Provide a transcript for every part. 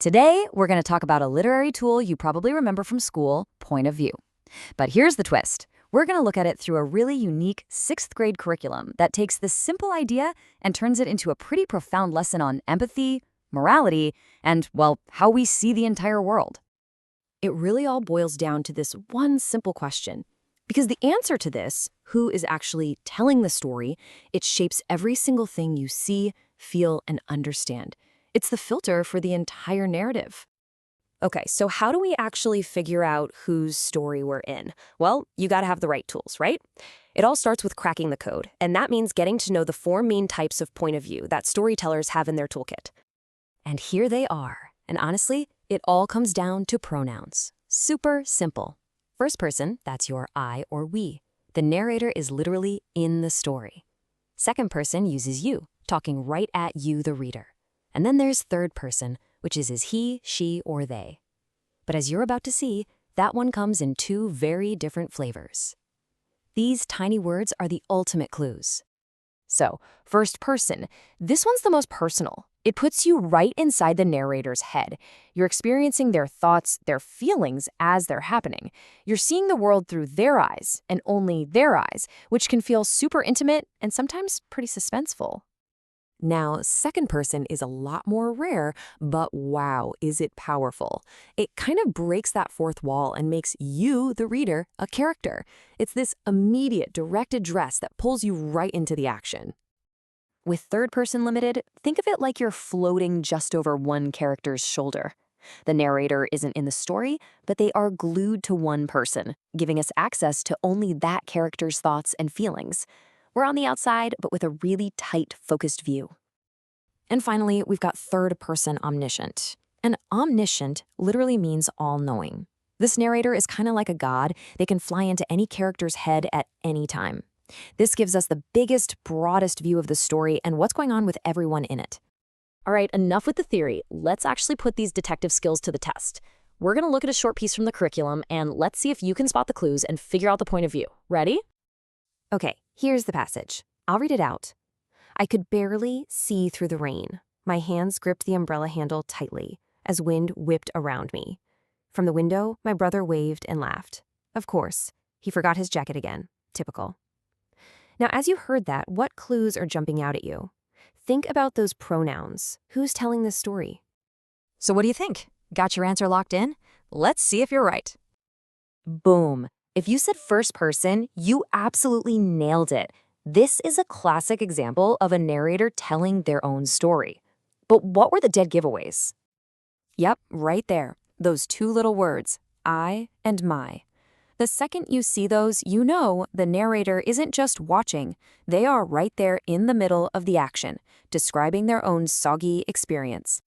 Today, we're going to talk about a literary tool you probably remember from school, point of view. But here's the twist. We're going to look at it through a really unique 6th grade curriculum that takes this simple idea and turns it into a pretty profound lesson on empathy, morality, and, well, how we see the entire world. It really all boils down to this one simple question. Because the answer to this, who is actually telling the story, it shapes every single thing you see, feel, and understand. It's the filter for the entire narrative. Okay, so how do we actually figure out whose story we're in? Well, you gotta have the right tools, right? It all starts with cracking the code, and that means getting to know the 4 main types of point of view that storytellers have in their toolkit. And here they are. And honestly, it all comes down to pronouns. Super simple. First person, that's your I or we. The narrator is literally in the story. Second person uses you, talking right at you, the reader. And then there's third person, which is his he, she, or they. But as you're about to see, that one comes in 2 very different flavors. These tiny words are the ultimate clues. So, first person, this one's the most personal. It puts you right inside the narrator's head. You're experiencing their thoughts, their feelings as they're happening. You're seeing the world through their eyes, and only their eyes, which can feel super intimate and sometimes pretty suspenseful. Now, second person is a lot more rare, but wow, is it powerful. It kind of breaks that fourth wall and makes you, the reader, a character. It's this immediate, direct address that pulls you right into the action. With third person limited, think of it like you're floating just over one character's shoulder. The narrator isn't in the story, but they are glued to one person, giving us access to only that character's thoughts and feelings. We're on the outside, but with a really tight, focused view. And finally, we've got third person omniscient. And omniscient literally means all-knowing. This narrator is kind of like a god. They can fly into any character's head at any time. This gives us the biggest, broadest view of the story and what's going on with everyone in it. All right, enough with the theory. Let's actually put these detective skills to the test. We're going to look at a short piece from the curriculum, and let's see if you can spot the clues and figure out the point of view. Ready? Okay, here's the passage. I'll read it out. I could barely see through the rain. My hands gripped the umbrella handle tightly as wind whipped around me. From the window, my brother waved and laughed. Of course, he forgot his jacket again. Typical. Now, as you heard that, what clues are jumping out at you? Think about those pronouns. Who's telling this story? So what do you think? Got your answer locked in? Let's see if you're right. Boom. If you said first person, you absolutely nailed it. This is a classic example of a narrator telling their own story. But what were the dead giveaways? Yep, right there. Those 2 little words, I and my. The second you see those, you know the narrator isn't just watching. They are right there in the middle of the action, describing their own soggy experience.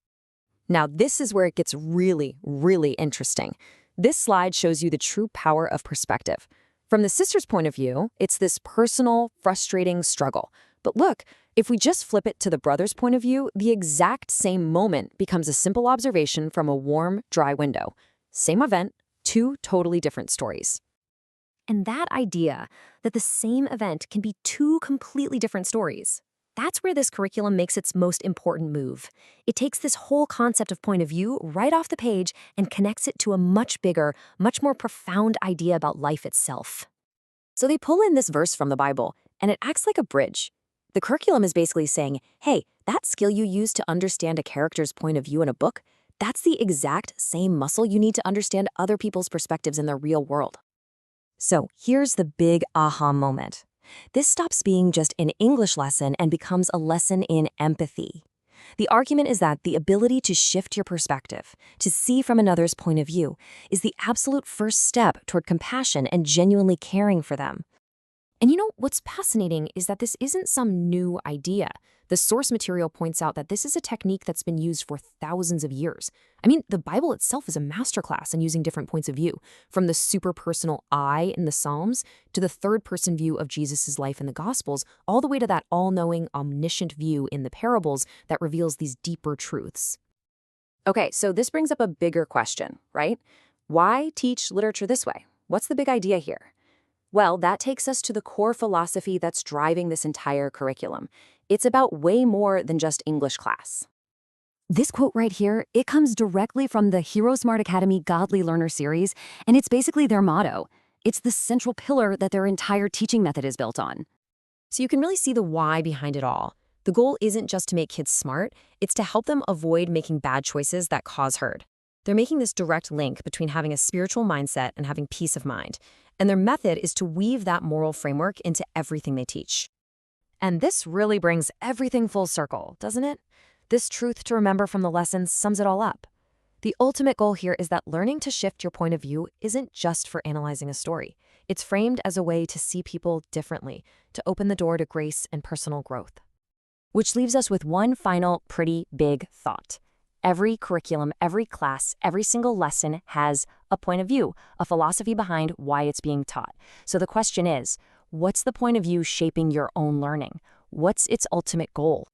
Now, this is where it gets really, really interesting. This slide shows you the true power of perspective. From the sister's point of view, it's this personal, frustrating struggle. But look, if we just flip it to the brother's point of view, the exact same moment becomes a simple observation from a warm, dry window. Same event, 2 totally different stories. And that idea that the same event can be 2 completely different stories, that's where this curriculum makes its most important move. It takes this whole concept of point of view right off the page and connects it to a much bigger, much more profound idea about life itself. So they pull in this verse from the Bible, and it acts like a bridge. The curriculum is basically saying, hey, that skill you use to understand a character's point of view in a book, that's the exact same muscle you need to understand other people's perspectives in the real world. So here's the big aha moment. This stops being just an English lesson and becomes a lesson in empathy. The argument is that the ability to shift your perspective, to see from another's point of view, is the absolute first step toward compassion and genuinely caring for them. And you know, what's fascinating is that this isn't some new idea. The source material points out that this is a technique that's been used for thousands of years. I mean, the Bible itself is a masterclass in using different points of view, from the super personal I in the Psalms to the third-person view of Jesus' life in the Gospels, all the way to that all-knowing, omniscient view in the parables that reveals these deeper truths. Okay, so this brings up a bigger question, right? Why teach literature this way? What's the big idea here? Well, that takes us to the core philosophy that's driving this entire curriculum. It's about way more than just English class. This quote right here, it comes directly from the HeroesMart Academy Godly Learner series, and it's basically their motto. It's the central pillar that their entire teaching method is built on. So you can really see the why behind it all. The goal isn't just to make kids smart, it's to help them avoid making bad choices that cause hurt. They're making this direct link between having a spiritual mindset and having peace of mind. And their method is to weave that moral framework into everything they teach. And this really brings everything full circle, doesn't it? This truth to remember from the lessons sums it all up. The ultimate goal here is that learning to shift your point of view isn't just for analyzing a story. It's framed as a way to see people differently, to open the door to grace and personal growth. Which leaves us with one final pretty big thought. Every curriculum, every class, every single lesson has a point of view, a philosophy behind why it's being taught. So the question is, what's the point of view shaping your own learning? What's its ultimate goal?